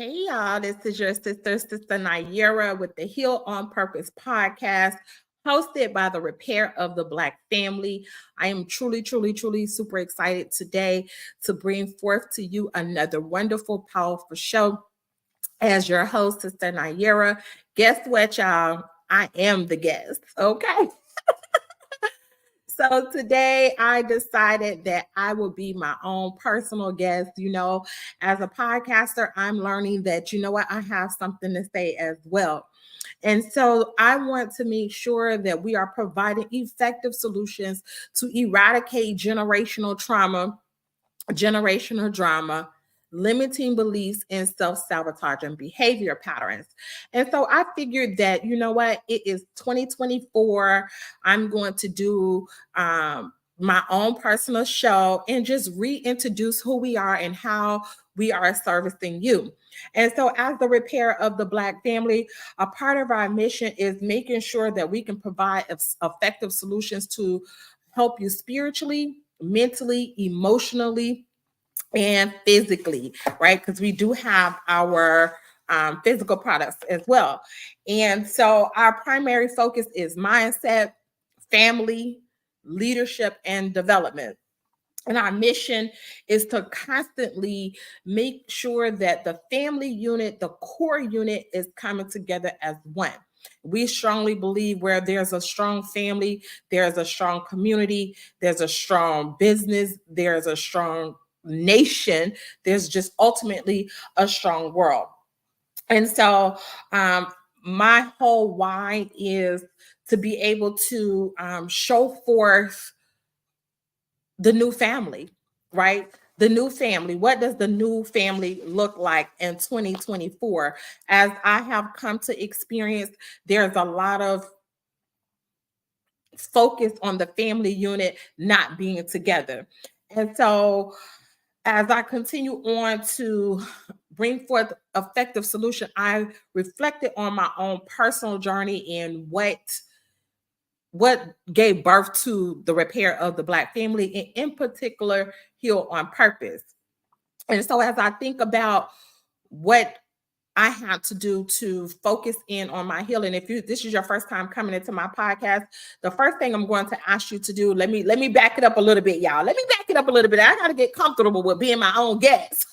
Hey y'all, this is your Sister Naira with the Heal on Purpose podcast, hosted by the Repair of the Black Family. I am truly super excited today to bring forth to you another wonderful, powerful show. As your host, Sister Naira, guess what, y'all? I am the guest, okay? So today I decided that I will be my own personal guest. As a podcaster, I'm learning that, what, I have something to say as well. And so I want to make sure that we are providing effective solutions to eradicate generational drama, limiting beliefs, and self-sabotaging behavior patterns. And so I figured that, what, it is 2024. I'm going to do my own personal show and just reintroduce who we are and how we are servicing you. And so, as the repair of the Black family, a part of our mission is making sure that we can provide effective solutions to help you spiritually, mentally, emotionally, and physically, right? Because we do have our physical products as well. And so our primary focus is mindset, family, leadership, and development. And our mission is to constantly make sure that the family unit, the core unit, is coming together as one. We strongly believe where there's a strong family, there's a strong community, there's a strong business, there's a strong nation, there's just ultimately a strong world. And so, my whole why is to be able to show forth the new family, right? The new family. What does the new family look like in 2024? As I have come to experience, there's a lot of focus on the family unit not being together. And so, as I continue on to bring forth effective solution, I reflected on my own personal journey and what gave birth to the repair of the Black family, and in particular, Heal on Purpose. And so, as I think about what I had to do to focus in on my healing, if this is your first time coming into my podcast, the first thing I'm going to ask you to do, let me back it up a little bit, y'all. Let me back it up a little bit. I got to get comfortable with being my own guest.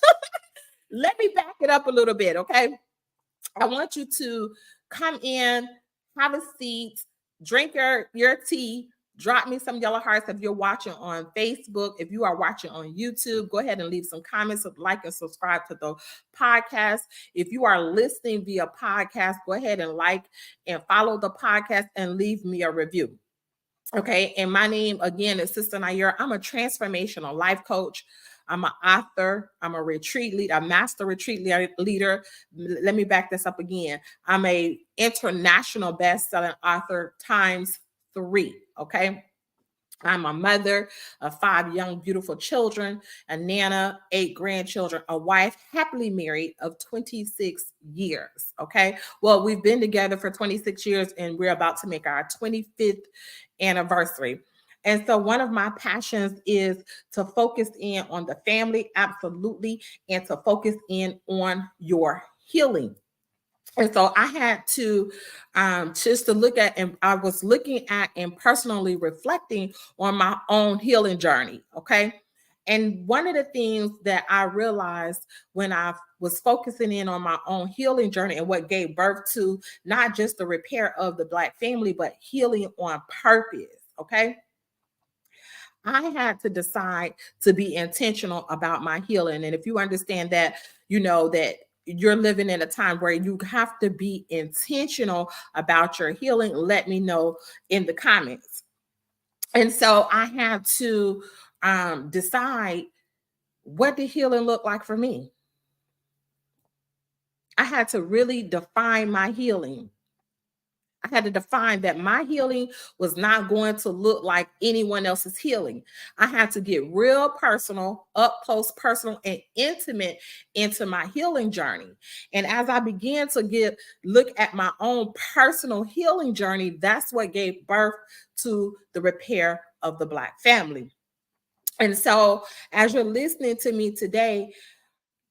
Let me back it up a little bit, okay? I want you to come in, have a seat, drink your tea, drop me some yellow hearts if you're watching on Facebook. If you are watching on YouTube, go ahead and leave some comments, like and subscribe to the podcast. If you are listening via podcast, go ahead and like and follow the podcast and leave me a review. Okay, and my name again is Sister Naira. I'm a transformational life coach. I'm an author. I'm a retreat leader, a master retreat leader. Let me back this up again. I'm a international best-selling author times 3. Okay. I'm a mother of 5 young, beautiful children, a nana, 8 grandchildren, a wife, happily married of 26 years. Okay. Well, we've been together for 26 years and we're about to make our 25th anniversary. And so one of my passions is to focus in on the family, absolutely, and to focus in on your healing. And so I had to just to look at, and I was looking at and personally reflecting on my own healing journey. Okay. And one of the things that I realized when I was focusing in on my own healing journey and what gave birth to not just the repair of the Black family, but healing on purpose. Okay. I had to decide to be intentional about my healing. And if you understand that, you know that you're living in a time where you have to be intentional about your healing, let me know in the comments. And so I had to decide, what did healing look like for me? I had to really define my healing. I had to define that my healing was not going to look like anyone else's healing. I had to get real personal, up close, personal, and intimate into my healing journey. And as I began to look at my own personal healing journey, that's what gave birth to the repair of the Black family. And so, as you're listening to me today,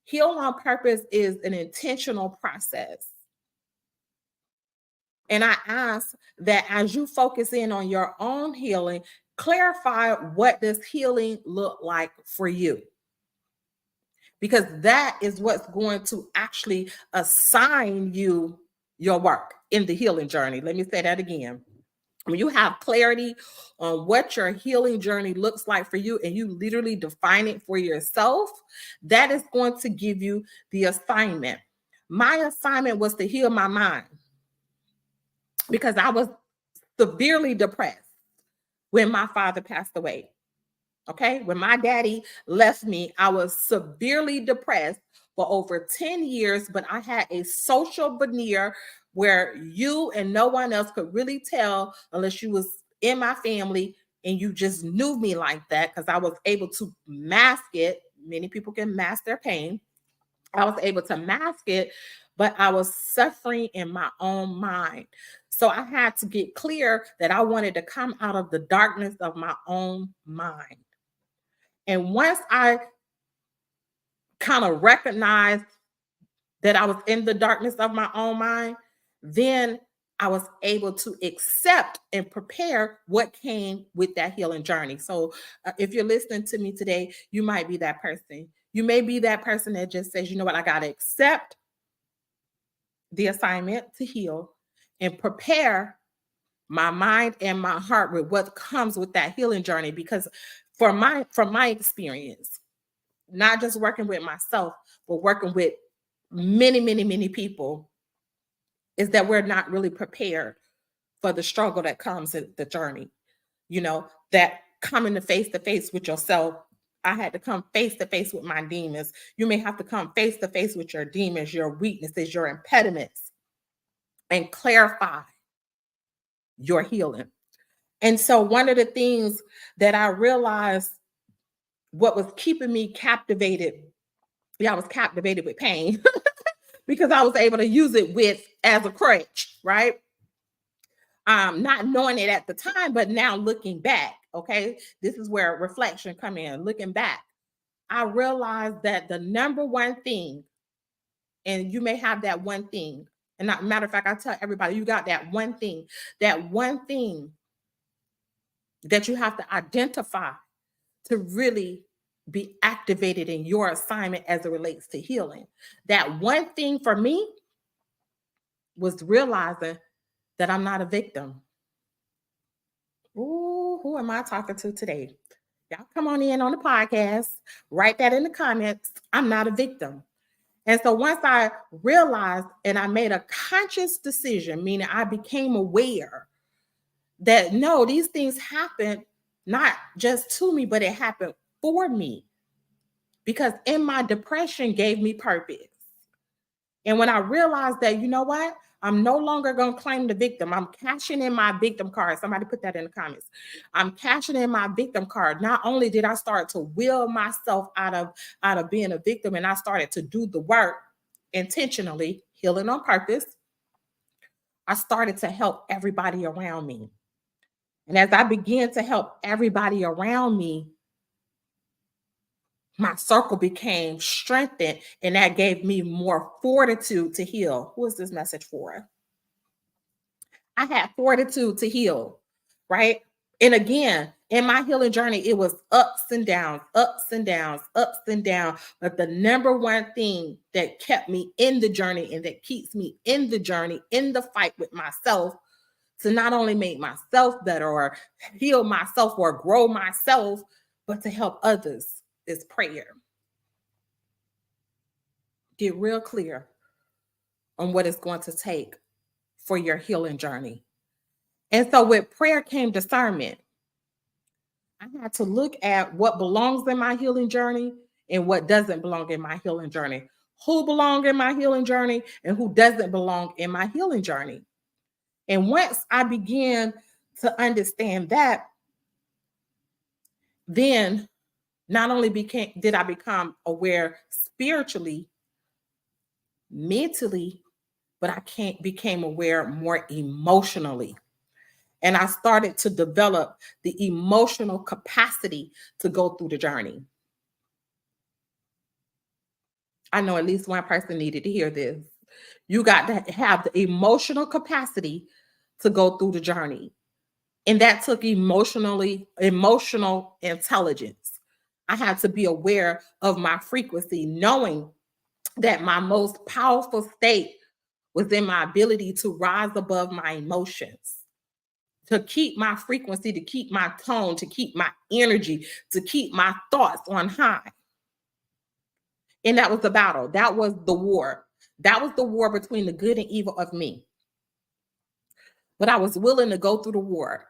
Heal on purpose is an intentional process. And I ask that as you focus in on your own healing, clarify what does healing look like for you? Because that is what's going to actually assign you your work in the healing journey. Let me say that again. When you have clarity on what your healing journey looks like for you and you literally define it for yourself, that is going to give you the assignment. My assignment was to heal my mind because I was severely depressed when my father passed away. Okay. When my daddy left me, I was severely depressed for over 10 years, but I had a social veneer where you and no one else could really tell unless you was in my family and you just knew me like that because I was able to mask it. Many people can mask their pain. I was able to mask it, but I was suffering in my own mind. So I had to get clear that I wanted to come out of the darkness of my own mind. And once I kind of recognized that I was in the darkness of my own mind, then I was able to accept and prepare what came with that healing journey. So if you're listening to me today, you might be that person. You may be that person that just says, you know what, I got to accept the assignment to heal and prepare my mind and my heart with what comes with that healing journey. Because from my experience, not just working with myself, but working with many people, is that we're not really prepared for the struggle that comes in the journey. You know, that coming to face with yourself. I had to come face to face with my demons. You may have to come face to face with your demons, your weaknesses, your impediments, and clarify your healing. And so one of the things that I realized what was keeping me captivated, I was captivated with pain because I was able to use it with as a crutch, right? Not knowing it at the time, but now looking back, okay, this is where reflection come in. Looking back, I realized that the number one thing, and you may have that one thing, and not matter of fact, I tell everybody, you got that one thing that you have to identify to really be activated in your assignment as it relates to healing. That one thing for me was realizing that I'm not a victim. Ooh, who am I talking to today? Y'all come on in on the podcast, write that in the comments. I'm not a victim. And so once I realized and I made a conscious decision, meaning I became aware that no, these things happen not just to me, but it happened for me. Because in my depression gave me purpose. And when I realized that, you know what? I'm no longer going to claim the victim. I'm cashing in my victim card. Somebody put that in the comments. I'm cashing in my victim card. Not only did I start to will myself out of being a victim, and I started to do the work intentionally, healing on purpose, I started to help everybody around me. And as I began to help everybody around me, my circle became strengthened, and that gave me more fortitude to heal. Who is this message for? I had fortitude to heal, right? And again, in my healing journey, it was ups and downs, ups and downs, ups and downs. But the number one thing that kept me in the journey and that keeps me in the journey, in the fight with myself, to not only make myself better or heal myself or grow myself, but to help others is prayer. Get real clear on what it's going to take for your healing journey. And so with prayer came discernment. I had to look at what belongs in my healing journey and what doesn't belong in my healing journey. Who belong in my healing journey and who doesn't belong in my healing journey. And once I began to understand that, then not only did I become aware spiritually, mentally, but became aware more emotionally. And I started to develop the emotional capacity to go through the journey. I know at least one person needed to hear this. You got to have the emotional capacity to go through the journey. And that took emotional intelligence. I had to be aware of my frequency, knowing that my most powerful state was in my ability to rise above my emotions, to keep my frequency, to keep my tone, to keep my energy, to keep my thoughts on high. And that was the battle. That was the war. That was the war between the good and evil of me. But I was willing to go through the war.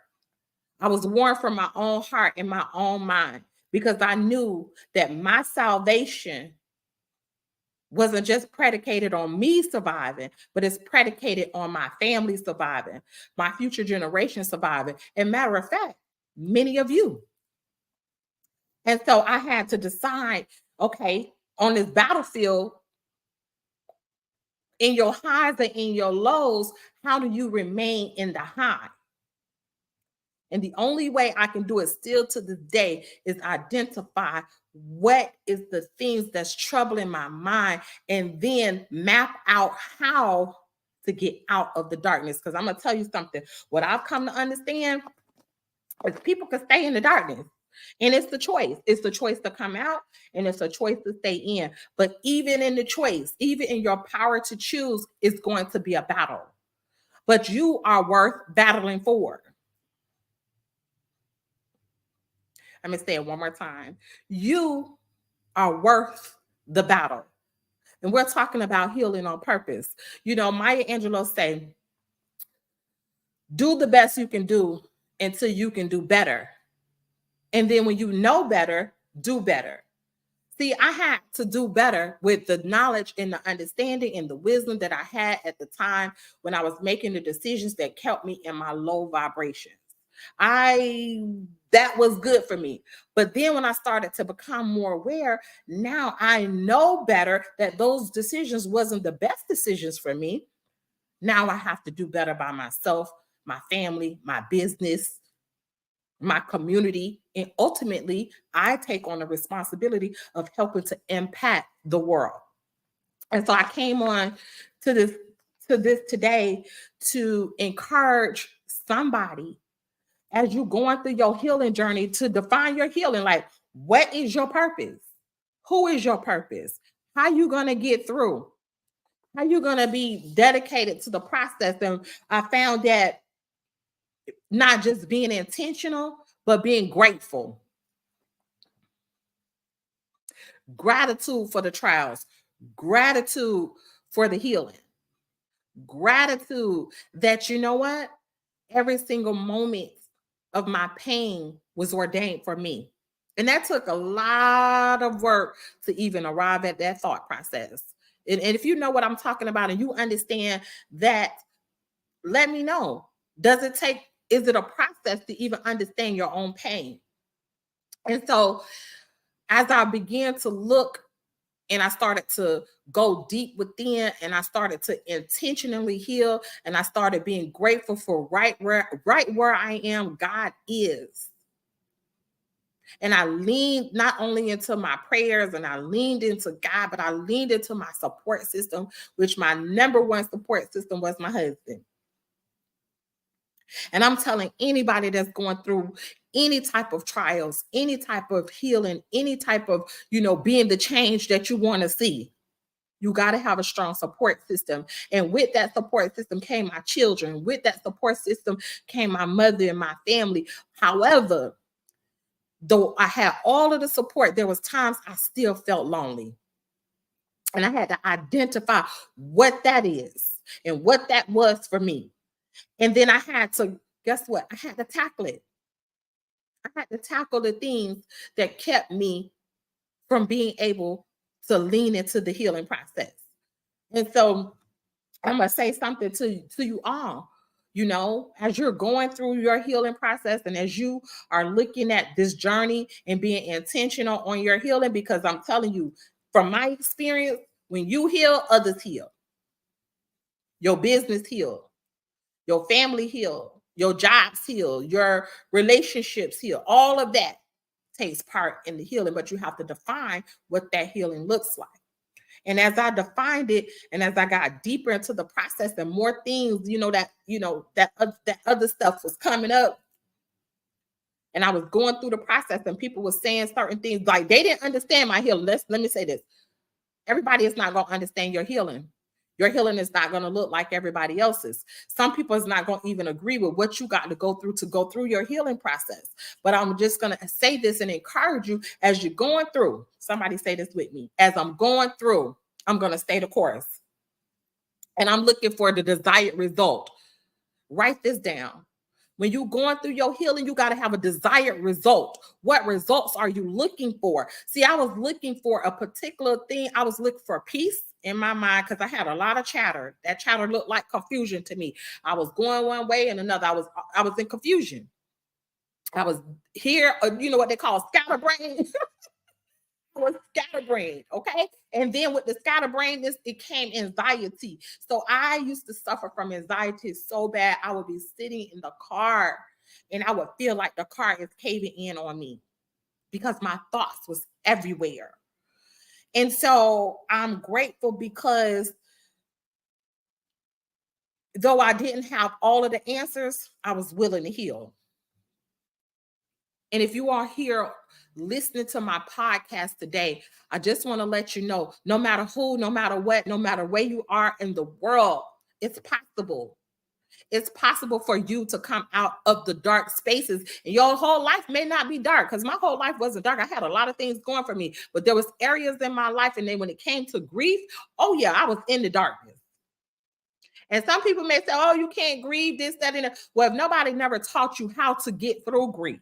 I was warring from my own heart and my own mind because I knew that my salvation wasn't just predicated on me surviving, but it's predicated on my family surviving, my future generation surviving. And matter of fact, many of you. And so I had to decide, okay, on this battlefield, in your highs and in your lows, how do you remain in the high? And the only way I can do it still to this day is identify what is the things that's troubling my mind and then map out how to get out of the darkness. Because I'm going to tell you something. What I've come to understand is people can stay in the darkness. And it's the choice. It's the choice to come out and it's a choice to stay in. But even in the choice, even in your power to choose, it's going to be a battle. But you are worth battling for. Let me say it one more time. You are worth the battle. And we're talking about healing on purpose. You know, Maya Angelou say, do the best you can do until you can do better. And then when you know better, do better. See, I had to do better with the knowledge and the understanding and the wisdom that I had at the time when I was making the decisions that kept me in my low vibrations. That was good for me. But then when I started to become more aware, now I know better that those decisions wasn't the best decisions for me. Now I have to do better by myself, my family, my business, my community, and ultimately I take on the responsibility of helping to impact the world. And so I came on to this today to encourage somebody as you're going through your healing journey to define your healing. Like, what is your purpose? Who is your purpose? How you going to get through? How you going to be dedicated to the process? And I found that not just being intentional, but being grateful. Gratitude for the trials, gratitude for the healing, gratitude that, you know what, every single moment of my pain was ordained for me. And that took a lot of work to even arrive at that thought process. And if you know what I'm talking about and you understand that, let me know. Is it a process to even understand your own pain? And so as I began to look and I started to go deep within and I started to intentionally heal and I started being grateful for right where I am, God is. And I leaned not only into my prayers and I leaned into God, but I leaned into my support system, which my number one support system was my husband. And I'm telling anybody that's going through any type of trials, any type of healing, any type of, being the change that you want to see, you got to have a strong support system. And with that support system came my children. With that support system came my mother and my family. However, though I had all of the support, there was times I still felt lonely. And I had to identify what that is and what that was for me. And then I had to, guess what? I had to tackle it. I had to tackle the things that kept me from being able to lean into the healing process. And so I'm going to say something to you all. As you're going through your healing process and as you are looking at this journey and being intentional on your healing, because I'm telling you, from my experience, when you heal, others heal. Your business heal, your family heal, your jobs heal, your relationships heal. All of that takes part in the healing, but you have to define what that healing looks like. And as I defined it, and as I got deeper into the process, and more things, that other stuff was coming up, and I was going through the process, and people were saying certain things like they didn't understand my healing. Let me say this: everybody is not going to understand your healing. Your healing is not going to look like everybody else's. Some people is not going to even agree with what you got to go through your healing process. But I'm just going to say this and encourage you as you're going through. Somebody say this with me. As I'm going through, I'm going to stay the course. And I'm looking for the desired result. Write this down. When you're going through your healing, you got to have a desired result. What results are you looking for? See, I was looking for a particular thing. I was looking for peace in my mind because I had a lot of chatter. That chatter looked like confusion to me. I was going one way and another. I was in confusion. I was here, you know what they call scatterbrain. Was scatterbrained, okay? And then with the scatterbrainedness, it came anxiety. So I used to suffer from anxiety so bad. I would be sitting in the car and I would feel like the car is caving in on me because my thoughts was everywhere. And so I'm grateful because though I didn't have all of the answers, I was willing to heal. And if you are here listening to my podcast today, I just want to let you know, no matter who, no matter what, no matter where you are in the world, it's possible. It's possible for you to come out of the dark spaces. And your whole life may not be dark because my whole life wasn't dark. I had a lot of things going for me, but there was areas in my life. And then when it came to grief, oh yeah, I was in the darkness. And some people may say, oh, you can't grieve this, that, and that. Well, if nobody never taught you how to get through grief,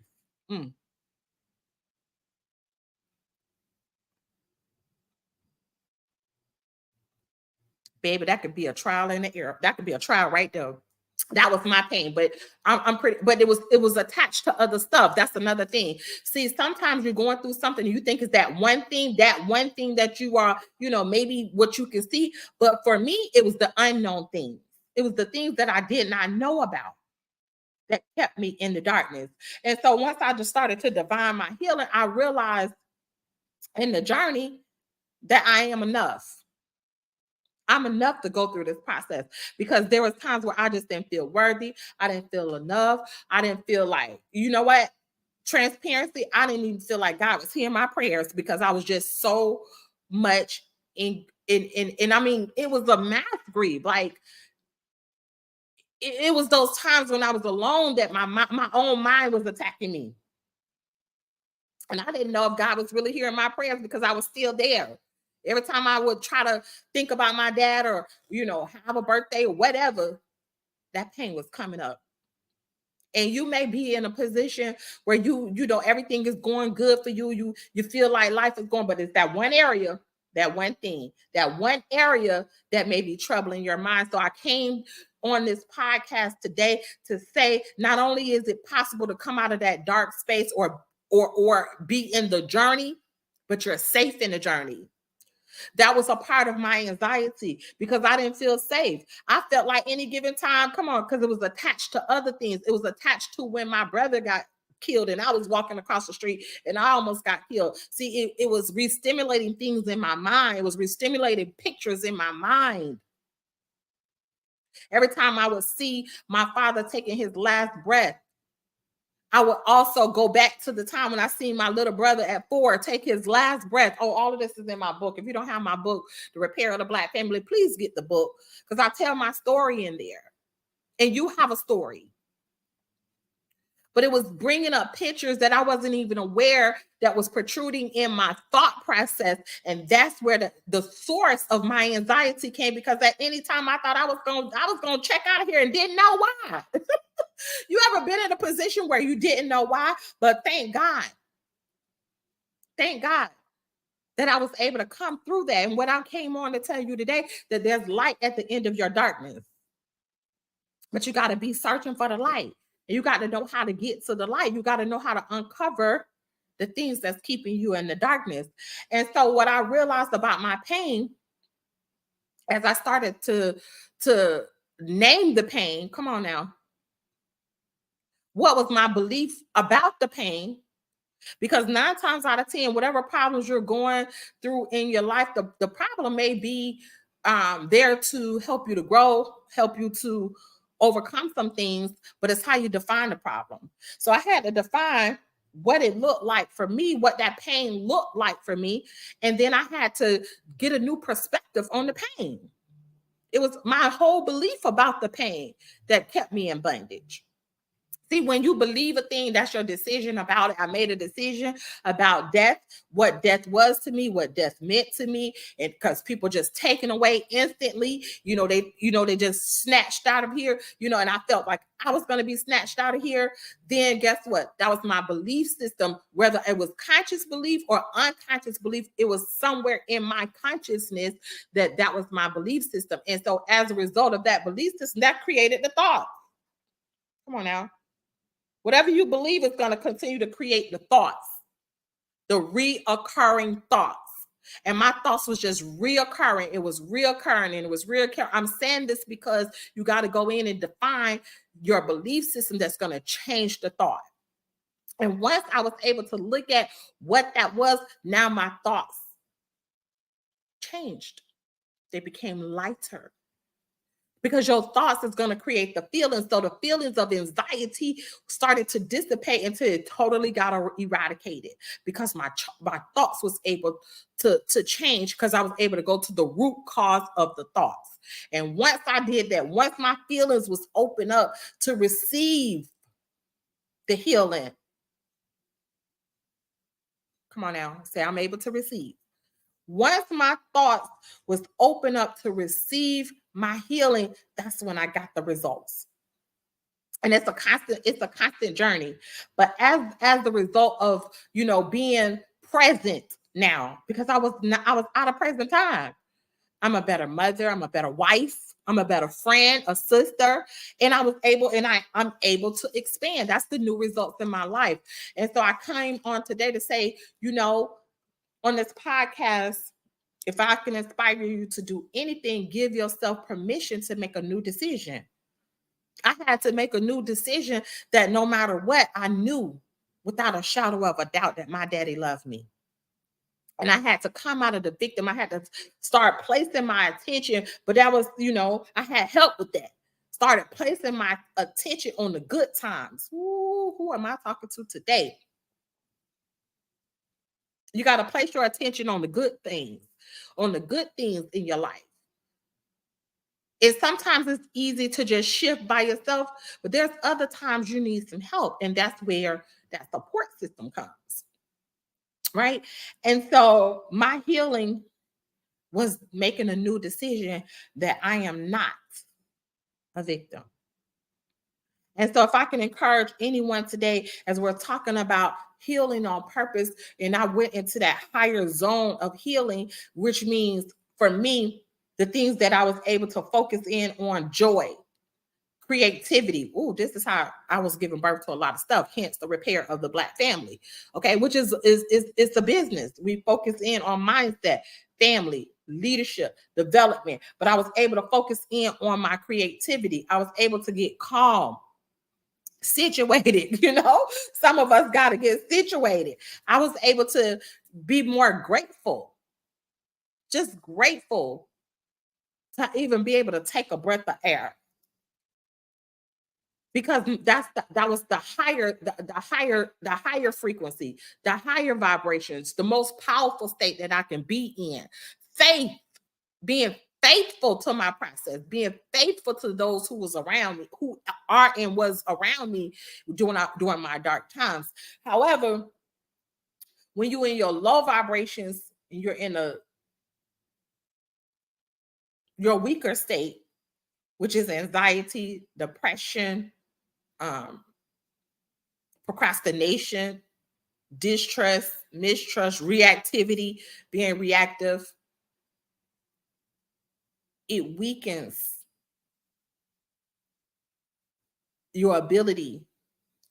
baby, that could be a trial in the air. That could be a trial right there. That was my pain, but I'm pretty. But it was attached to other stuff. That's another thing. See, sometimes you're going through something you think is that one thing that you are, maybe what you can see. But for me, it was the unknown things. It was the things that I did not know about that kept me in the darkness. And so once I just started to divine my healing, I realized in the journey that I am enough. I'm enough to go through this process because there was times where I just didn't feel worthy. I didn't feel enough. I didn't feel like, you know what? Transparency. I didn't even feel like God was hearing my prayers because I was just so much in I mean, it was a mass grief. Like it was those times when I was alone that my own mind was attacking me. And I didn't know if God was really hearing my prayers because I was still there. Every time I would try to think about my dad or, have a birthday or whatever, that pain was coming up. And you may be in a position where everything is going good for you. You feel like life is going, but it's that one area, that one thing, that one area that may be troubling your mind. So I came on this podcast today to say not only is it possible to come out of that dark space or be in the journey, but you're safe in the journey. That was a part of my anxiety because I didn't feel safe. I felt like any given time, come on, because it was attached to other things. It was attached to when my brother got killed and I was walking across the street and I almost got killed. See, it was re-stimulating things in my mind. It was re-stimulating pictures in my mind. Every time I would see my father taking his last breath, I would also go back to the time when I seen my little brother at 4 take his last breath. Oh, all of this is in my book. If you don't have my book, The Repair of the Black Family, please get the book because I tell my story in there. And you have a story. But it was bringing up pictures that I wasn't even aware that was protruding in my thought process. And that's where the source of my anxiety came because at any time I thought I was going to check out of here and didn't know why. You ever been in a position where you didn't know why? But thank God that I was able to come through that. And what I came on to tell you today, that there's light at the end of your darkness. But you got to be searching for the light. And you got to know how to get to the light. You got to know how to uncover the things that's keeping you in the darkness. And so what I realized about my pain, as I started to name the pain, come on now, what was my belief about the pain? Because 9 times out of 10, whatever problems you're going through in your life, the problem may be there to help you to grow, help you to overcome some things, but it's how you define the problem. So I had to define what it looked like for me, what that pain looked like for me. And then I had to get a new perspective on the pain. It was my whole belief about the pain that kept me in bondage. See, when you believe a thing, that's your decision about it. I made a decision about death, what death was to me, what death meant to me, and because people just taken away instantly, they just snatched out of here, and I felt like I was going to be snatched out of here. Then guess what? That was my belief system, whether it was conscious belief or unconscious belief. It was somewhere in my consciousness that was my belief system, and so as a result of that belief system, that created the thought. Come on now. Whatever you believe is going to continue to create the thoughts, the reoccurring thoughts. And my thoughts was just reoccurring. It was reoccurring and it was reoccurring. I'm saying this because you got to go in and define your belief system that's going to change the thought. And once I was able to look at what that was, now my thoughts changed. They became lighter. Because your thoughts is going to create the feelings. So the feelings of anxiety started to dissipate until it totally got eradicated, because my thoughts was able to change, because I was able to go to the root cause of the thoughts. And once I did that, once my feelings was open up to receive the healing. Come on now, say I'm able to receive. Once my thoughts was open up to receive my healing, that's when I got the results. And it's a constant journey. But as the result of, being present now, because I was out of present time. I'm a better mother, I'm a better wife, I'm a better friend, a sister, and I'm able to expand. That's the new results in my life. And so I came on today to say, on this podcast, if I can inspire you to do anything, give yourself permission to make a new decision. I had to make a new decision that no matter what, I knew without a shadow of a doubt that my daddy loved me. And I had to come out of the victim. I had to start placing my attention, but that was, I had help with that. Started placing my attention on the good times. Ooh, who am I talking to today? You got to place your attention on the good things in your life. Sometimes it's easy to just shift by yourself, but there's other times you need some help, and that's where that support system comes, right? And so my healing was making a new decision that I am not a victim. And so if I can encourage anyone today, as we're talking about healing on purpose, and I went into that higher zone of healing, which means for me, the things that I was able to focus in on: joy, creativity. Oh, this is how I was giving birth to a lot of stuff, hence the repair of the Black family. Okay, which is it's a business. We focus in on mindset, family, leadership, development. But I was able to focus in on my creativity. I was able to get calm, situated. Some of us got to get situated. I was able to be more grateful, just grateful to even be able to take a breath of air, because that was the higher frequency, the higher vibrations, the most powerful state that I can be in. Faith, being faithful to my process, being faithful to those who was around me, who are and was around me during my dark times. However, when you're in your low vibrations, you're in your weaker state, which is anxiety, depression, procrastination, distrust, mistrust, reactivity, being reactive, it weakens your ability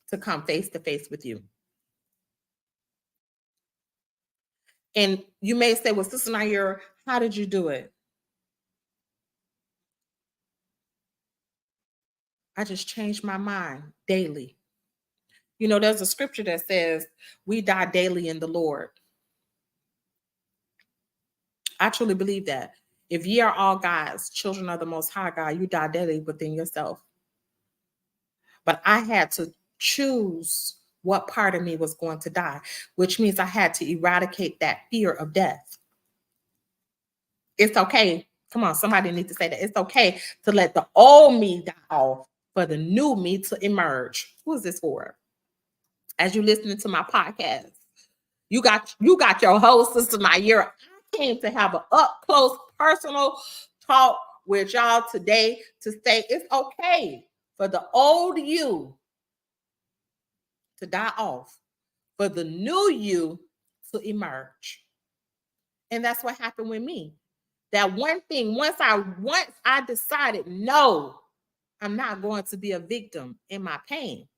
to come face to face with you. And you may say, well, Sister Nair, how did you do it? I just changed my mind daily. You know, there's a scripture that says, we die daily in the Lord. I truly believe that. If ye are all God's children of the Most High God, you die daily within yourself. But I had to choose what part of me was going to die, which means I had to eradicate that fear of death. It's okay. Come on, somebody needs to say that. It's okay to let the old me die off for the new me to emerge. Who is this for? As you listening to my podcast, you got your whole sister Naira. I came to have an up close personal talk with y'all today to say it's okay for the old you to die off, for the new you to emerge. And that's what happened with me. That one thing, once I decided, no, I'm not going to be a victim in my pain.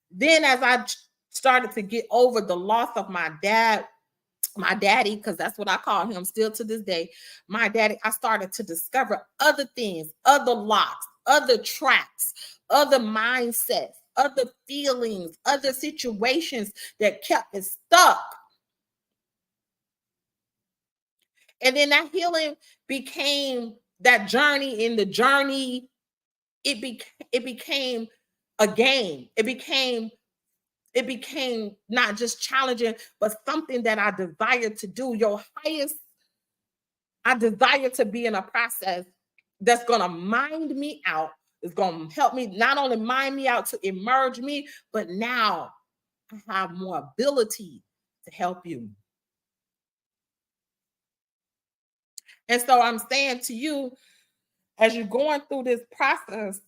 Then as I started to get over the loss of my daddy, because that's what I call him still to this day, my daddy, I started to discover other things, other locks, other traps, other mindsets, other feelings, other situations that kept me stuck. And then that healing became that journey. In the journey, it became a game. It became not just challenging, but something that I desired to do. I desire to be in a process that's going to mind me out. It's going to help me not only mind me out to emerge me, but now I have more ability to help you. And so I'm saying to you, as you're going through this process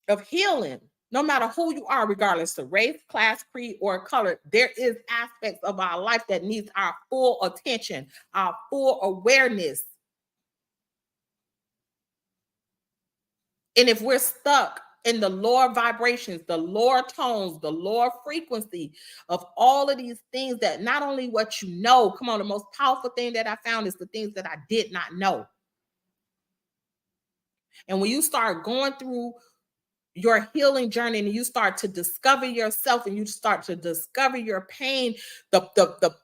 of healing, no matter who you are, regardless of race, class, creed, or color, there is aspects of our life that needs our full attention, our full awareness. And if we're stuck in the lower vibrations, the lower tones, the lower frequency of all of these things, that not only what you know, come on, the most powerful thing that I found is the things that I did not know. And when you start going through your healing journey and you start to discover yourself and you start to discover your pain, the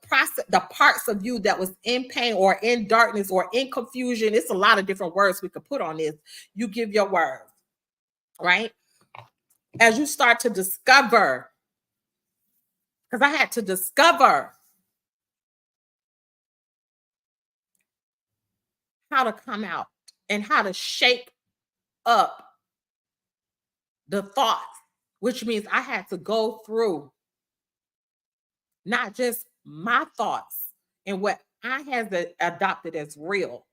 process, the parts of you that was in pain or in darkness or in confusion, it's a lot of different words we could put on this. You give your words, right? As you start to discover, because I had to discover how to come out and how to shake up the thoughts, which means I had to go through not just my thoughts and what I have adopted as real.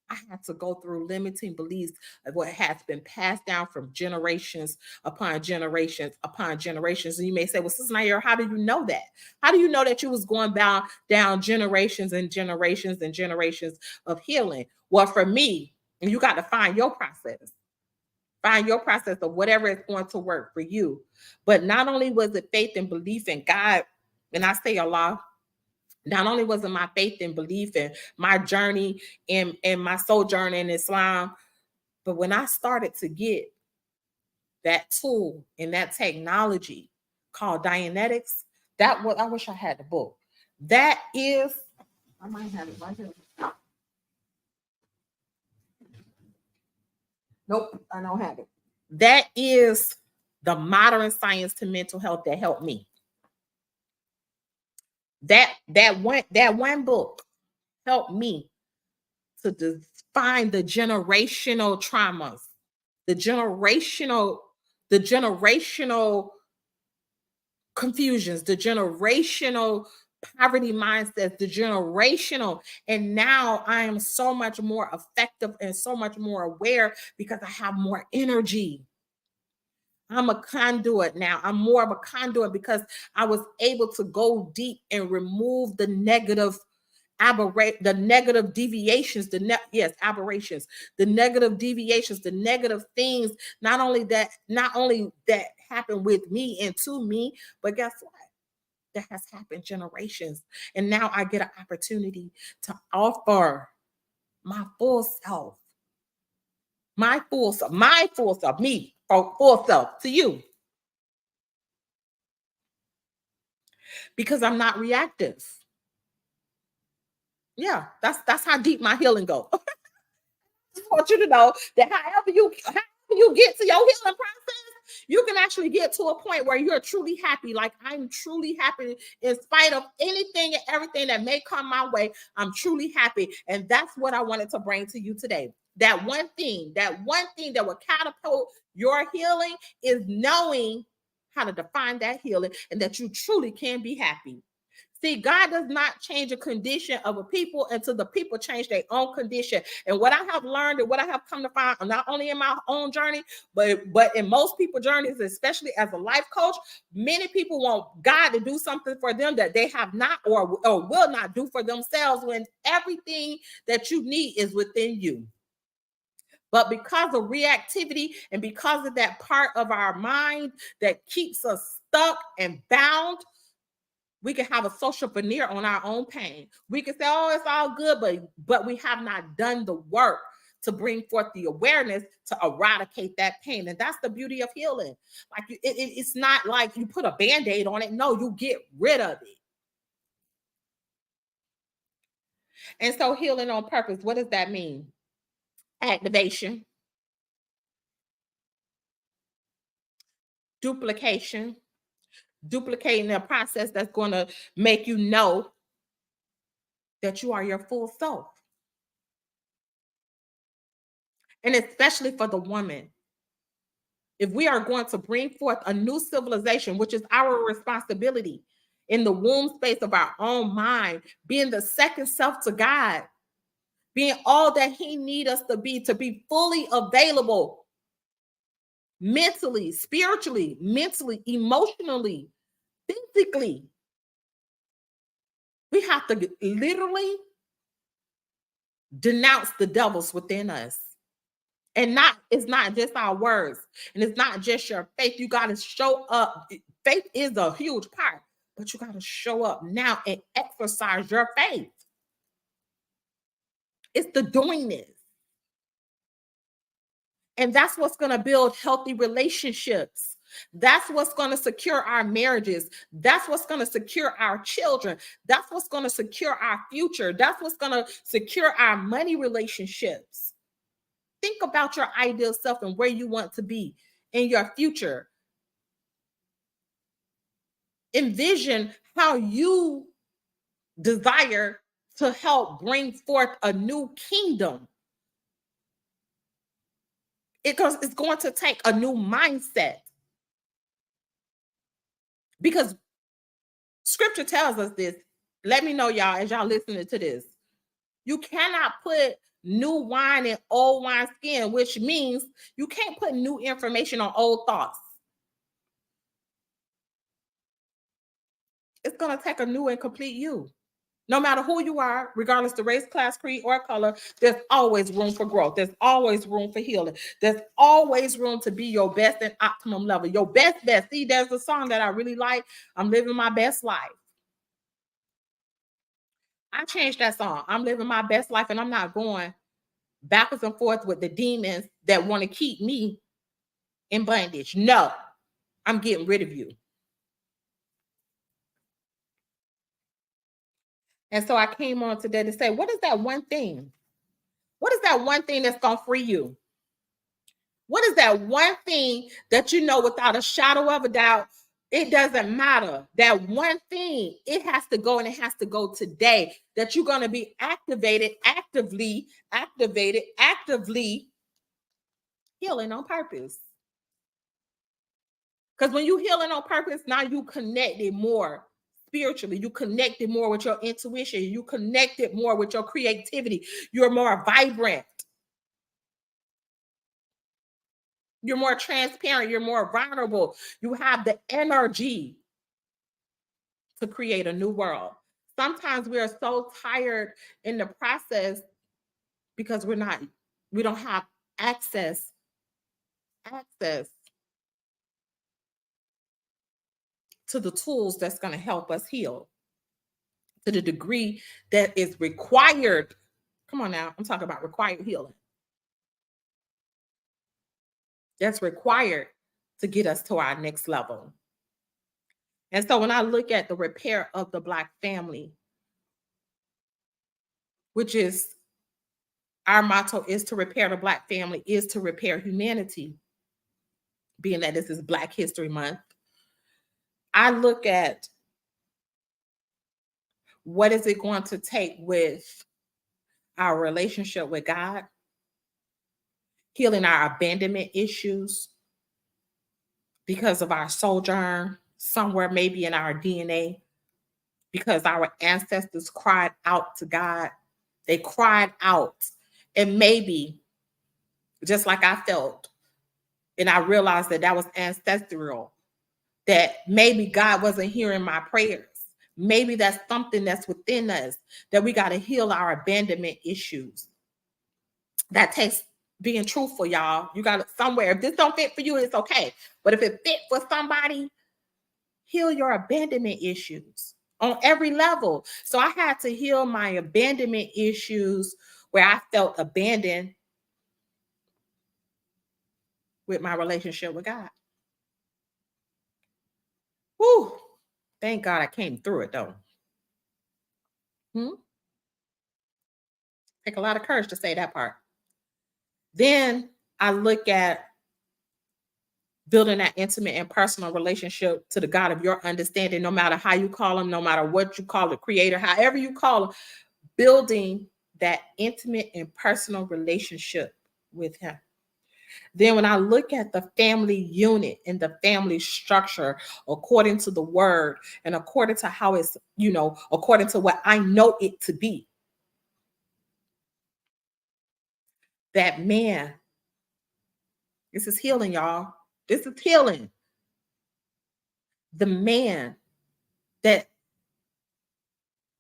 I had to go through limiting beliefs of what has been passed down from generations upon generations upon generations. And you may say, well, Sister Naira, how do you know that? How do you know that you was going down generations and generations and generations of healing? Well, for me, and you got to find your process. Find your process of whatever is going to work for you. But not only was it faith and belief in God, and I say Allah, not only was it my faith and belief and my journey and my sojourn in Islam, but when I started to get that tool and that technology called Dianetics, that was, I wish I had the book. That is, I might have it right here. Nope, I don't have it. That is the modern science to mental health that helped me. That one book helped me to define the generational traumas, the generational confusions, the generational poverty mindsets, the generational. And now I am so much more effective and so much more aware because I have more energy. I'm a conduit now. I'm more of a conduit because I was able to go deep and remove the negative the negative deviations, aberrations, the negative deviations, the negative things, not only that happened with me and to me, but guess what? That has happened generations. And now I get an opportunity to offer my full self, me, full self to you. because I'm not reactive. Yeah, that's how deep my healing goes. Just want you to know that however you get to your healing process, you can actually get to a point where you're truly happy. Like I'm truly happy in spite of anything and everything that may come my way. I'm truly happy. And that's what I wanted to bring to you today. That one thing that will catapult your healing is knowing how to define that healing and that you truly can be happy. See, God does not change a condition of a people until the people change their own condition. And what I have learned and what I have come to find, not only in my own journey, but in most people's journeys, especially as a life coach, many people want God to do something for them that they have not or will not do for themselves when everything that you need is within you. But because of reactivity and because of that part of our mind that keeps us stuck and bound, we can have a social veneer on our own pain. We can say, "Oh, it's all good," but we have not done the work to bring forth the awareness to eradicate that pain. And that's the beauty of healing. Like it's not like you put a band-aid on it. No, you get rid of it. And so healing on purpose, what does that mean? Activation, duplication, duplicating a process that's going to make you know that you are your full self. And especially for the woman, if we are going to bring forth a new civilization, which is our responsibility in the womb space of our own mind, being the second self to God, being all that He needs us to be fully available mentally, spiritually, mentally, emotionally, physically. We have to literally denounce the devils within us. And it's not just our words, and it's not just your faith. You got to show up. Faith is a huge part, but you got to show up now and exercise your faith. It's the doingness. And that's what's going to build healthy relationships. That's what's going to secure our marriages. That's what's going to secure our children. That's what's going to secure our future. That's what's going to secure our money relationships. Think about your ideal self and where you want to be in your future. Envision how you desire to help bring forth a new kingdom. Because it's going to take a new mindset. Because scripture tells us this. Let me know, y'all, as y'all listening to this. You cannot put new wine in old wine skin, which means you can't put new information on old thoughts. It's going to take a new and complete you. No matter who you are, regardless of race, class, creed, or color, there's always room for growth. There's always room for healing. There's always room to be your best and optimum level. Your best. See, there's a song that I really like. I'm living my best life. I changed that song. I'm living my best life, and I'm not going backwards and forth with the demons that want to keep me in bondage. No, I'm getting rid of you. And so I came on today to say, what is that one thing? What is that one thing that's going to free you? What is that one thing that you know without a shadow of a doubt? It doesn't matter. That one thing, it has to go, and it has to go today. That you're going to be actively healing on purpose. Because when you healing on purpose, now you connected more spiritually. You connected more with your intuition. You connected more with your creativity. You're more vibrant. You're more transparent. You're more vulnerable. You have the energy to create a new world. Sometimes we are so tired in the process because we don't have access to the tools that's going to help us heal to the degree that is required. Come on now, I'm talking about required healing. That's required to get us to our next level. And so when I look at the repair of the Black family, which is our motto is to repair the Black family, is to repair humanity, being that this is Black History Month, I look at what is it going to take with our relationship with God, healing our abandonment issues because of our sojourn somewhere maybe in our DNA, because our ancestors cried out to God. They cried out. And maybe, just like I felt, and I realized that that was ancestral, that maybe God wasn't hearing my prayers. Maybe that's something that's within us, that we got to heal our abandonment issues. That takes being truthful, y'all. You got to somewhere. If this don't fit for you, it's okay. But if it fit for somebody, heal your abandonment issues on every level. So I had to heal my abandonment issues where I felt abandoned with my relationship with God. Whew. Thank God I came through it though. Take a lot of courage to say that part. Then I look at building that intimate and personal relationship to the God of your understanding, no matter how you call him, no matter what you call the creator, however you call him, building that intimate and personal relationship with him. Then when I look at the family unit and the family structure according to the word and according to how it's, according to what I know it to be, that man, this is healing, y'all. This is healing. The man that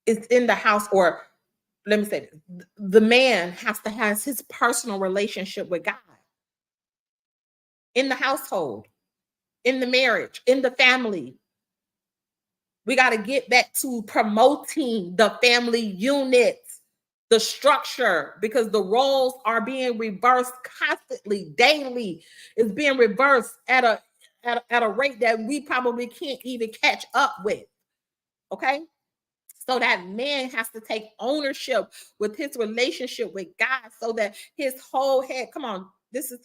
is in the house, or let me say this, the man has to have his personal relationship with God in the household, in the marriage, in the family. We got to get back to promoting the family unit, the structure, because the roles are being reversed constantly, daily. It's being reversed at a rate that we probably can't even catch up with. Okay? So that man has to take ownership with his relationship with God so that his whole head, come on, this is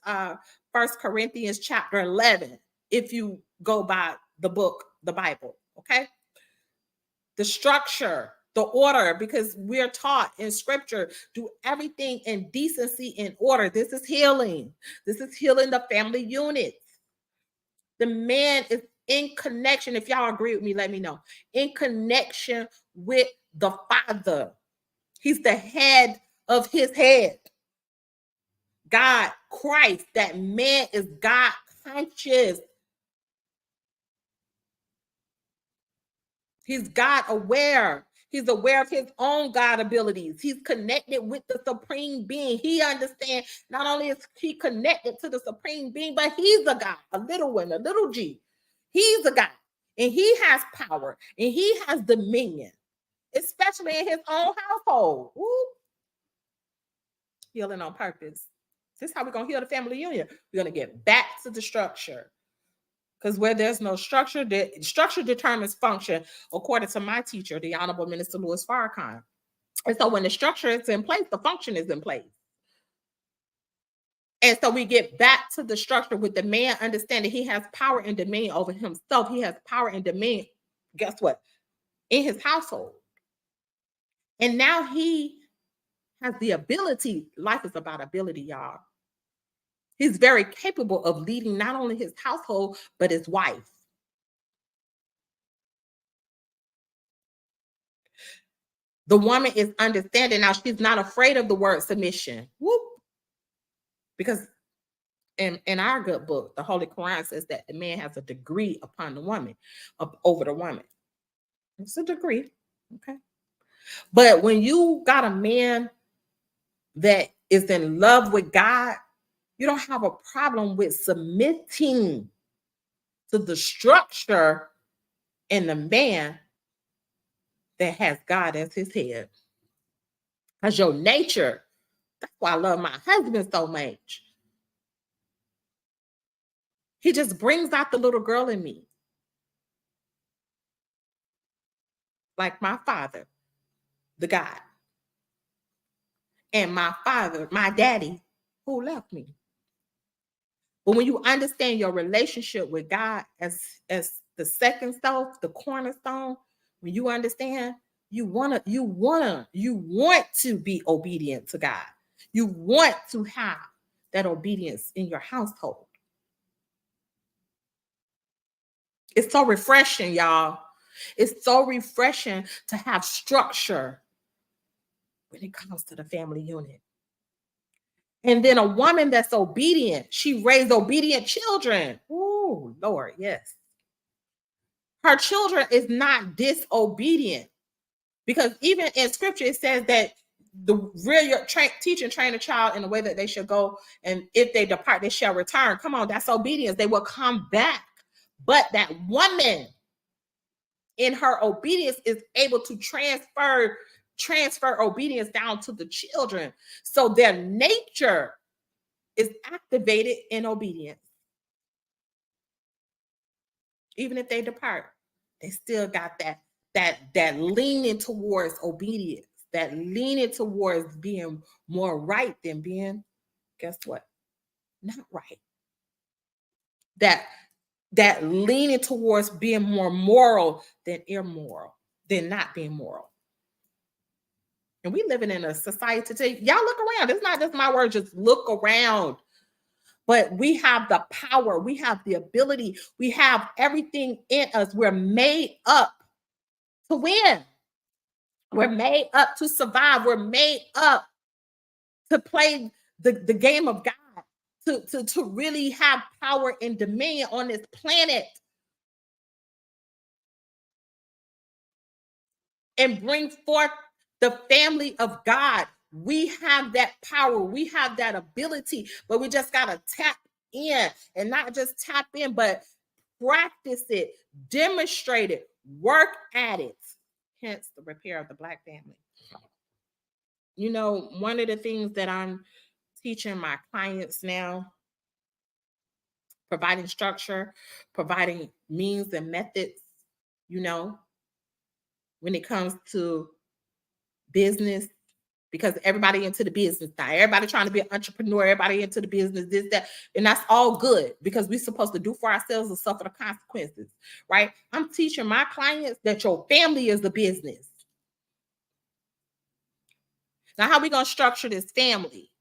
First Corinthians chapter 11, if you go by the book, the Bible, okay? The structure, the order, because we're taught in scripture, do everything in decency and order. This is healing. This is healing the family unit. The man is in connection. If y'all agree with me, let me know. In connection with the Father. He's the head of his head. God, Christ, that man is God conscious. He's God aware. He's aware of his own God abilities. He's connected with the supreme being. He understands not only is he connected to the supreme being, but he's a God, a little one, a little g. He's a God, and he has power, and he has dominion, especially in his own household. Woo. Healing on purpose. This is how we're going to heal the family union. We're going to get back to the structure. Because where there's no structure, the structure determines function, according to my teacher, the Honorable Minister Louis Farrakhan. And so when the structure is in place, the function is in place. And so we get back to the structure with the man understanding he has power and dominion over himself. He has power and dominion, guess what? In his household. And now he has the ability. Life is about ability, y'all. He's very capable of leading not only his household, but his wife. The woman is understanding now. She's not afraid of the word submission. Whoop. Because in our good book, the Holy Quran says that the man has a degree upon the woman, over the woman. It's a degree. Okay. But when you got a man that is in love with God, you don't have a problem with submitting to the structure in the man that has God as his head. Because your nature, that's why I love my husband so much. He just brings out the little girl in me. like my father, the God, and my father, my daddy, who left me. But when you understand your relationship with God as the second stone, the cornerstone, when you understand, you want to be obedient to God. You want to have that obedience in your household. It's so refreshing, y'all. It's so refreshing to have structure when it comes to the family unit. And then a woman that's obedient, she raised obedient children. Oh, Lord, yes. Her children is not disobedient, because even in scripture it says that the real teach and train a child in the way that they should go, and if they depart they shall return. Come on, that's obedience. They will come back. But that woman in her obedience is able to transfer obedience down to the children, so their nature is activated in obedience. Even if they depart, they still got that leaning towards obedience, that leaning towards being more right than being, guess what, not right. That leaning towards being more moral than immoral, than not being moral. And we living in a society today. Y'all look around. It's not just my word. Just look around. But we have the power. We have the ability. We have everything in us. We're made up to win. We're made up to survive. We're made up to play the game of God, to really have power and dominion on this planet and bring forth the family of God. We have that power. We have that ability, but we just got to tap in, and not just tap in, but practice it, demonstrate it, work at it. Hence the repair of the Black family. You know, one of the things that I'm teaching my clients now, providing structure, providing means and methods, you know, when it comes to business, because everybody into the business now. Everybody trying to be an entrepreneur, everybody into the business, this, that, and that's all good, because we're supposed to do for ourselves and suffer the consequences, right? I'm teaching my clients that your family is the business. Now, how we going to structure this family?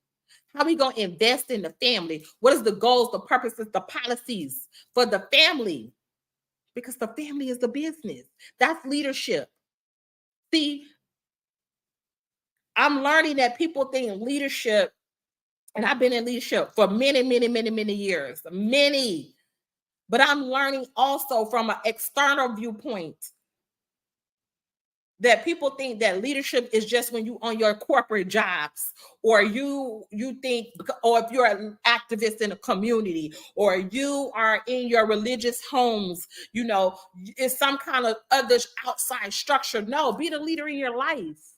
How we going to invest in the family? What is the goals, the purposes, the policies for the family? Because the family is the business. That's leadership. See, I'm learning that people think leadership, and I've been in leadership for many, many, many, many years, many. But I'm learning also from an external viewpoint that people think that leadership is just when you on your corporate jobs, or you think, or if you're an activist in a community, or you are in your religious homes, you know, it's some kind of other outside structure. No, be the leader in your life.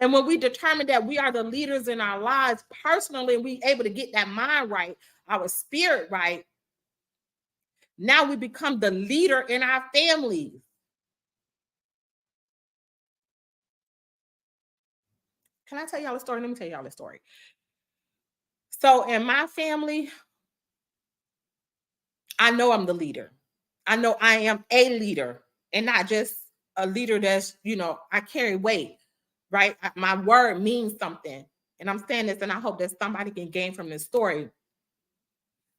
And when we determine that we are the leaders in our lives personally, and we able to get that mind right, our spirit right, now we become the leader in our families. Can I tell y'all a story? Let me tell y'all a story. So in my family, I know I'm the leader. I know I am a leader, and not just a leader that's, you know, I carry weight, right? My word means something. And I'm saying this, and I hope that somebody can gain from this story.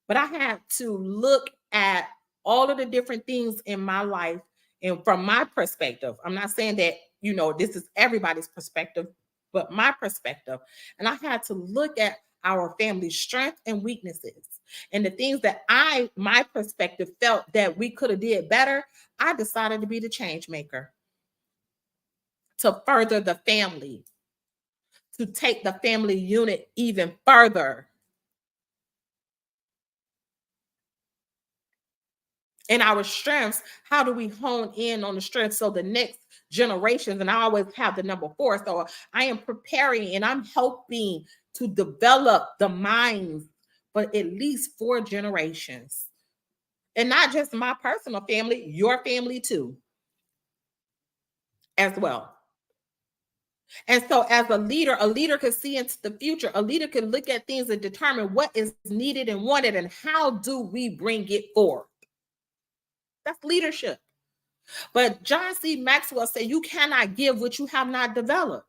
But I had to look at all of the different things in my life, and from my perspective. I'm not saying that, you know, this is everybody's perspective, but my perspective. And I had to look at our family's strengths and weaknesses, and the things that my perspective felt that we could have did better. I decided to be the change maker, to further the family, to take the family unit even further. And our strengths, how do we hone in on the strengths so the next generations, and I always have the number 4, so I am preparing and I'm helping to develop the minds for at least 4 generations. And not just my personal family, your family too. as well. And so as a leader can see into the future. A leader can look at things and determine what is needed and wanted and how do we bring it forward. That's leadership. But John C. Maxwell said you cannot give what you have not developed.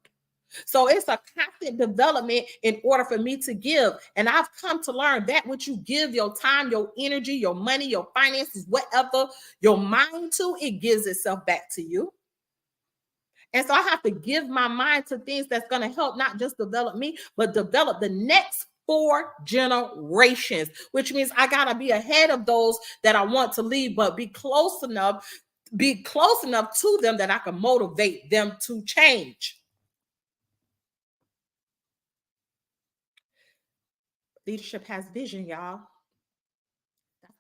So it's a constant development in order for me to give. And I've come to learn that what you give your time, your energy, your money, your finances, whatever, your mind to, it gives itself back to you. And so I have to give my mind to things that's going to help not just develop me, but develop the next 4 generations, which means I got to be ahead of those that I want to leave, but be close enough to them that I can motivate them to change. Leadership has vision, y'all.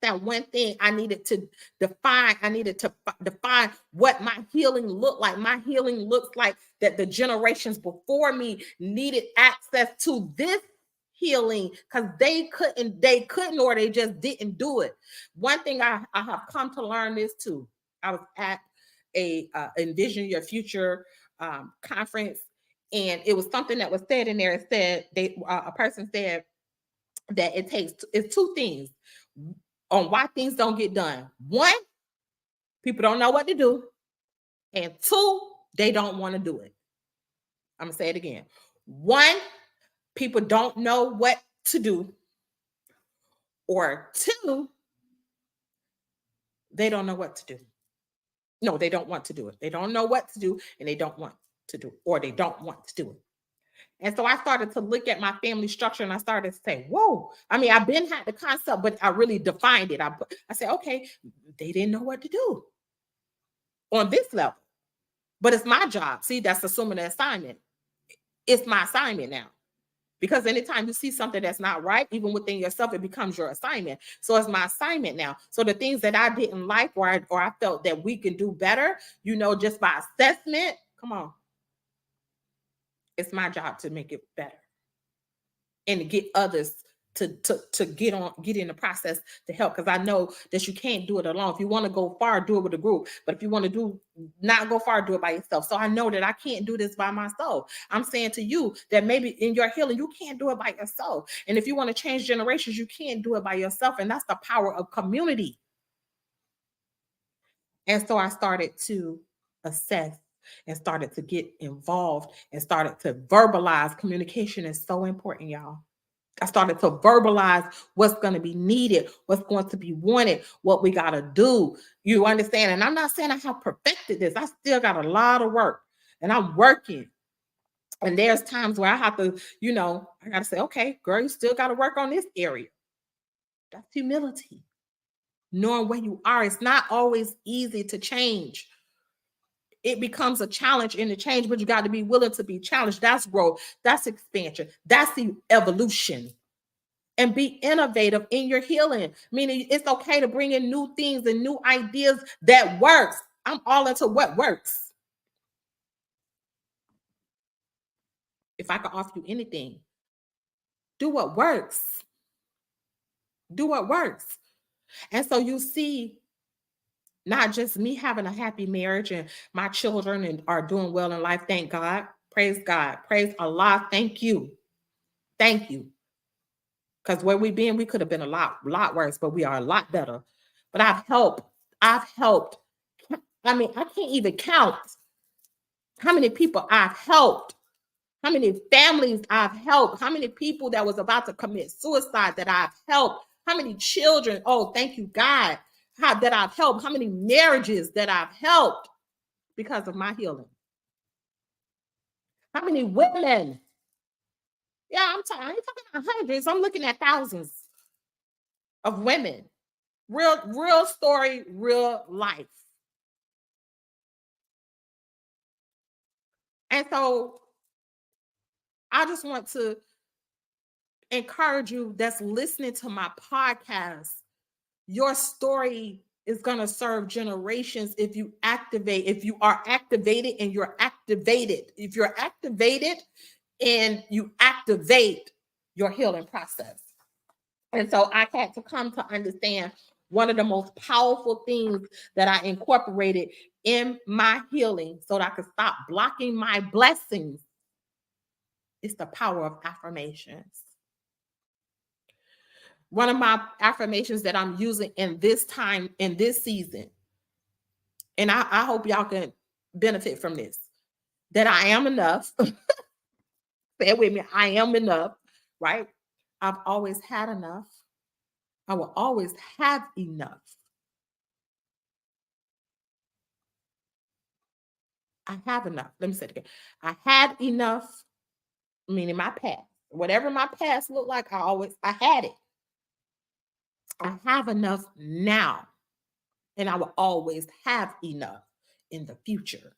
That one thing I needed to define. I needed to define what my healing looked like. My healing looks like that the generations before me needed access to this healing because they couldn't, or they just didn't do it. One thing I have come to learn this too. I was at a Envision Your Future conference, and it was something that was said in there. It said a person said that it's 2 things on why things don't get done. 1, people don't know what to do. And 2, they don't want to do it. I'm going to say it again. 1, people don't know what to do. Or 2, they don't know what to do. No, they don't want to do it. They don't know what to do and they don't want to do it, or they don't want to do it. And so I started to look at my family structure and I started to say, whoa, I mean, I've been had the concept, but I really defined it. I said, okay, they didn't know what to do on this level, but it's my job. See, that's assuming the assignment. It's my assignment now, because anytime you see something that's not right, even within yourself, it becomes your assignment. So it's my assignment now. So the things that I didn't like, or I felt that we can do better, just by assessment, come on. It's my job to make it better and to get others to get in the process to help, because I know that you can't do it alone. If you want to go far, do it with a group. But if you want to not go far, do it by yourself. So I know that I can't do this by myself. I'm saying to you that maybe in your healing, you can't do it by yourself. And if you want to change generations, you can't do it by yourself. And that's the power of community. And so I started to assess and started to get involved and started to verbalize. Communication is so important, y'all. I started to verbalize what's going to be needed, what's going to be wanted, what we got to do. You understand? And I'm not saying I have perfected this. I still got a lot of work and I'm working. And there's times where I have to, I got to say, okay, girl, you still got to work on this area. That's humility. Knowing where you are. It's not always easy to change. It becomes a challenge in the change, but you got to be willing to be challenged. That's growth. That's expansion. That's the evolution. And be innovative in your healing. Meaning it's okay to bring in new things and new ideas that works. I'm all into what works. If I could offer you anything, do what works. Do what works. And so you see, not just me having a happy marriage and my children are doing well in life. Thank God. Praise God. Praise Allah. Thank you. Thank you. Because where we've been, we could have been a lot worse, but we are a lot better. But I've helped. I mean, I can't even count how many people I've helped, how many families I've helped, how many people that was about to commit suicide that I've helped, how many children, oh, thank you, God, that I've helped, how many marriages that I've helped because of my healing. How many women? Yeah, I ain't talking about hundreds. I'm looking at thousands of women. Real story, real life. And so I just want to encourage you that's listening to my podcast. Your story is going to serve generations if you are activated and you're activated. If you're activated and you activate your healing process. And so I had to come to understand One of the most powerful things that I incorporated in my healing so that I could stop blocking my blessings is the power of affirmations. One of my affirmations that I'm using in this time, in this season, and I hope y'all can benefit from this, that I am enough. Say it with me. I am enough, right? I've always had enough. I will always have enough. I have enough. Let me say it again. I had enough, meaning my past. Whatever my past looked like, I had it. I have enough now, and I will always have enough in the future.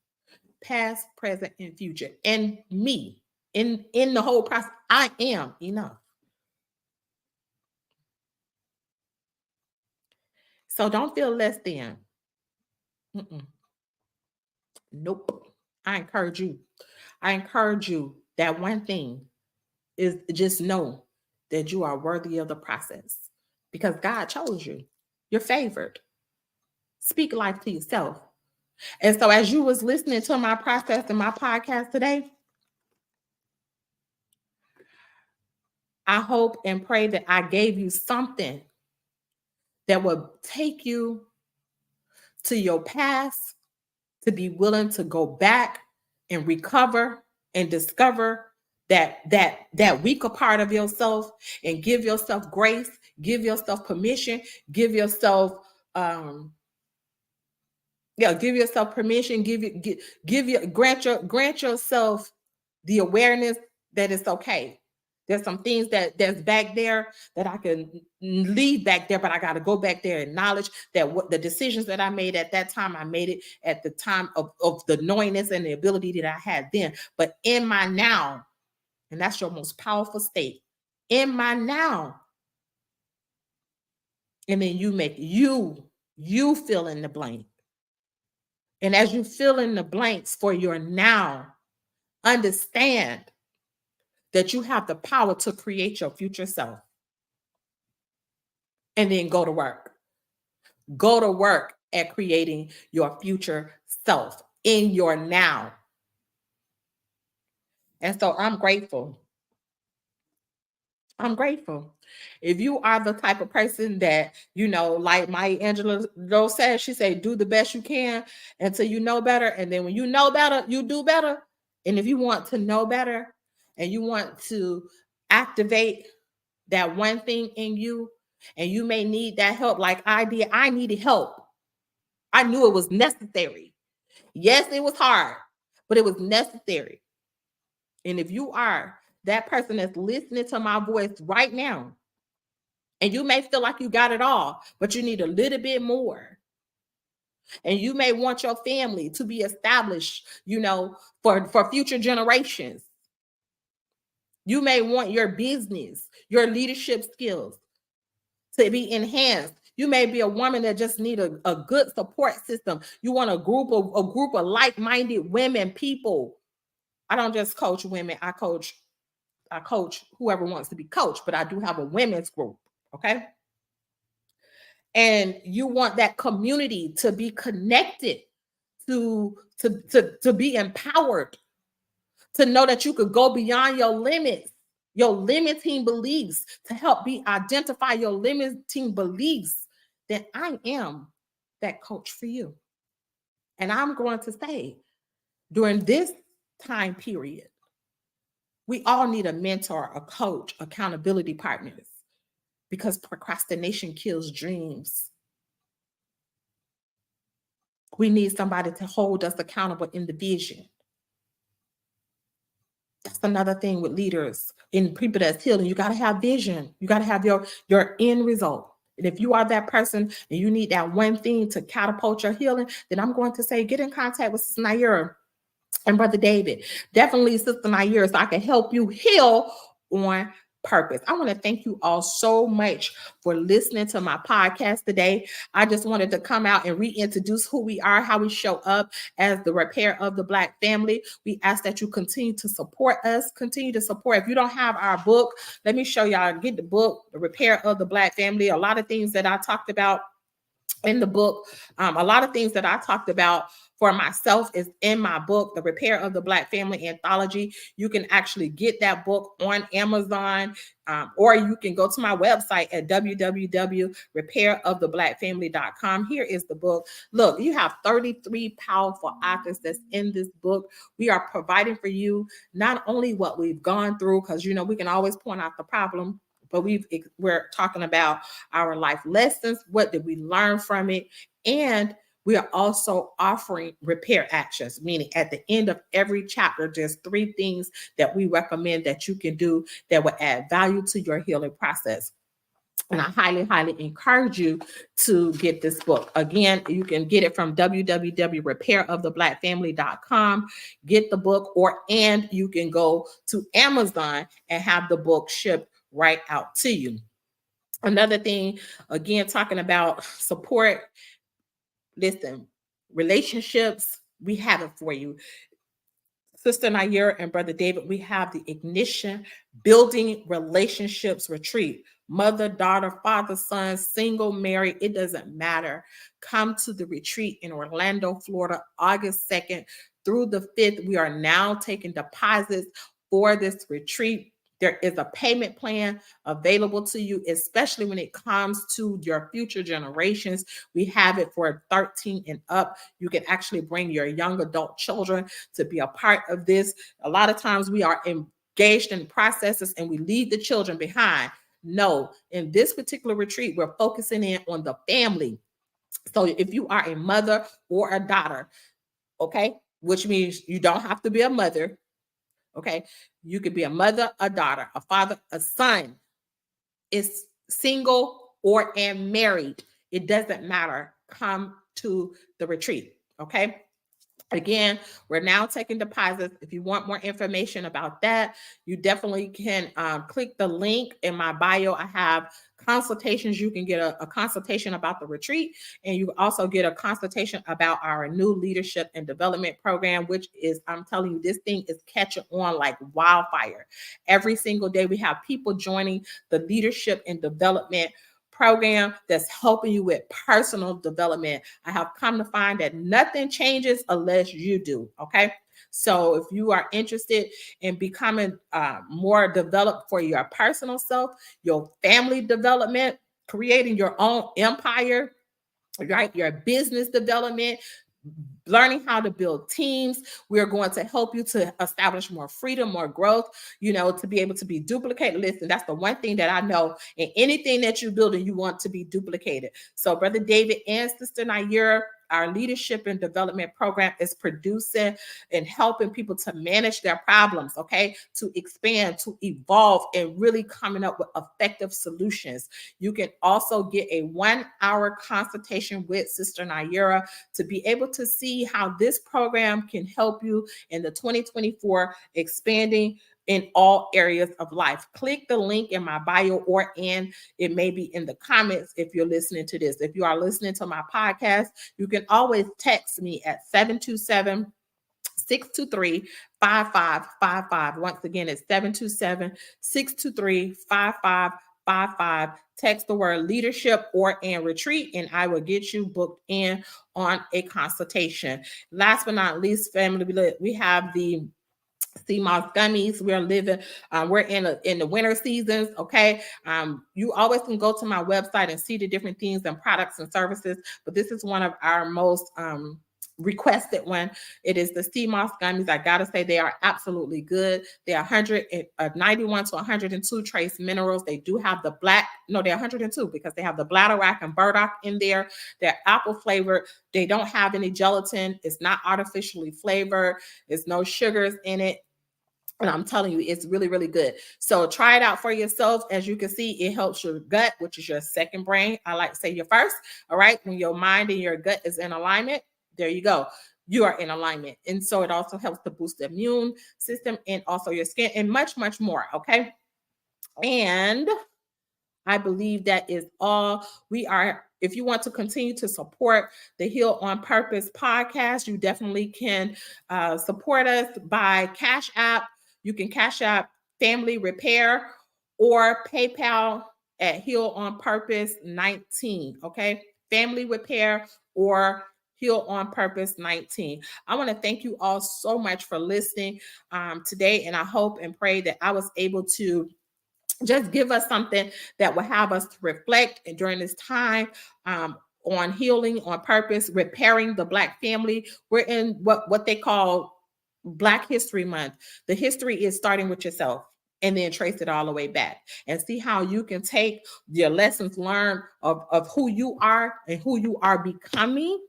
Past, present, and future. And me, in the whole process, I am enough. So don't feel less than. Mm-mm. Nope. I encourage you. I encourage you that one thing is just know that you are worthy of the process because God chose you. You're favored. Speak life to yourself. And so as you was listening to my process and my podcast today, I hope and pray that I gave you something that will take you to your past to be willing to go back and recover and discover that weaker part of yourself and give yourself grace, give yourself permission, give yourself give yourself permission, grant yourself the awareness that it's okay. There's some things that's back there that I can leave back there, but I got to go back there and acknowledge that what the decisions that I made at that time, I made it at the time of the knowingness and the ability that I had then. But in my now, and that's your most powerful state, in my now, and then you fill in the blank. And as you fill in the blanks for your now, understand that you have the power to create your future self. And then go to work. Go to work at creating your future self in your now. And so I'm grateful. I'm grateful. If you are the type of person that, like Maya Angelou said, she said, do the best you can until you know better. And then when you know better, you do better. And if you want to know better and you want to activate that one thing in you, and you may need that help like I did. I needed help. I knew it was necessary. Yes, it was hard, but it was necessary. And if you are that person that's listening to my voice right now, and you may feel like you got it all, but you need a little bit more. And you may want your family to be established, for future generations. You may want your business, your leadership skills to be enhanced. You may be a woman that just need a good support system. You want a group of like-minded women, people. I don't just coach women. I coach whoever wants to be coached, but I do have a women's group. Okay. And you want that community to be connected, to be empowered, to know that you could go beyond your limits, your limiting beliefs, to help identify your limiting beliefs, then I am that coach for you. And I'm going to say, during this time period, we all need a mentor, a coach, accountability partners, because procrastination kills dreams. We need somebody to hold us accountable in the vision. That's another thing with leaders and people that's healing. You got to have vision. You got to have your end result. And if you are that person and you need that one thing to catapult your healing, then I'm going to say, get in contact with Sister Naira and Brother David. Definitely Sister Naira, so I can help you heal on purpose. I want to thank you all so much for listening to my podcast today. I just wanted to come out and reintroduce who we are, how we show up as the repair of the Black family. We ask that you continue to support us, continue to support. If you don't have our book, let me show y'all, get the book, The Repair of the Black Family. A lot of things that I talked about in the book. A lot of things that I talked about for myself is in my book, The Repair of the Black Family Anthology. You can actually get that book on Amazon, or you can go to my website at www.repairoftheblackfamily.com. Here is the book. Look, you have 33 powerful authors that's in this book. We are providing for you not only what we've gone through, because we can always point out the problem, but we're talking about our life lessons. What did we learn from it? And we are also offering repair actions, meaning at the end of every chapter, there's 3 things that we recommend that you can do that will add value to your healing process. And I highly, highly encourage you to get this book. Again, you can get it from www.repairoftheblackfamily.com. Get the book, and you can go to Amazon and have the book shipped right out to you. Another thing, again, talking about support. Listen, relationships, we have it for you. Sister Nair and Brother David, we have the Ignition Building Relationships Retreat. Mother, daughter, father, son, single, married, it doesn't matter. Come to the retreat in Orlando, Florida, August 2nd through the 5th. We are now taking deposits for this retreat. There is a payment plan available to you, especially when it comes to your future generations. We have it for 13 and up. You can actually bring your young adult children to be a part of this. A lot of times we are engaged in processes and we leave the children behind. No, in this particular retreat, we're focusing in on the family. So if you are a mother or a daughter, okay, which means you don't have to be a mother. Okay, you could be a mother, a daughter, a father, a son. Is single and married. It doesn't matter. Come to the retreat. Okay. Again, we're now taking deposits. If you want more information about that, you definitely can click the link in my bio. I have consultations. You can get a consultation about the retreat, and you also get a consultation about our new leadership and development program, which is, I'm telling you, this thing is catching on like wildfire. Every single day, we have people joining the leadership and development program that's helping you with personal development. I have come to find that nothing changes unless you do. Okay. So if you are interested in becoming more developed for your personal self, your family development, creating your own empire, right? Your business development, learning how to build teams. We're going to help you to establish more freedom, more growth, to be able to be duplicated. Listen, that's the one thing that I know. In anything that you're building, you want to be duplicated. So Brother David and Sister Nair, our leadership and development program is producing and helping people to manage their problems, okay, to expand, to evolve, and really coming up with effective solutions. You can also get a 1-hour consultation with Sister Naira to be able to see how this program can help you in the 2024 expanding in all areas of life. Click the link in my bio, and it may be in the comments if you're listening to this. If you are listening to my podcast, you can always text me at 727 623 5555. Once again, it's 727 623 5555. Text the word leadership and retreat, and I will get you booked in on a consultation. Last but not least, family, we have the sea moss gummies. We're in the winter seasons. Okay. You always can go to my website and see the different things and products and services, but this is one of our most requested one. It is the sea moss gummies. I gotta say, they are absolutely good. They are 91 to 102 trace minerals. They do have they're 102 because they have the bladderwrack and burdock in there. They're apple flavored. They don't have any gelatin. It's not artificially flavored. There's no sugars in it. And I'm telling you, it's really, really good. So try it out for yourself. As you can see, it helps your gut, which is your second brain. I like to say your first. All right. When your mind and your gut is in alignment, there you go. You are in alignment. And so it also helps to boost the immune system and also your skin and much, much more. Okay. And I believe that is all. If you want to continue to support the Heal on Purpose podcast, you definitely can support us by Cash App. You can Cash App Family Repair or PayPal at Heal on Purpose 19. Okay. family repair or Heal on Purpose 19. I want to thank you all so much for listening today. And I hope and pray that I was able to just give us something that will have us to reflect and during this time on healing on purpose, repairing the Black family. We're in what they call Black History Month. The history is starting with yourself and then trace it all the way back and see how you can take your lessons learned of who you are and who you are becoming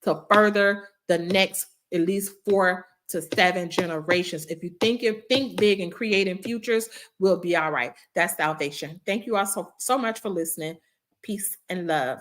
to further the next at least 4 to 7 generations. If you think big and creating futures, we'll be all right. That's salvation. Thank you all so much for listening. Peace and love.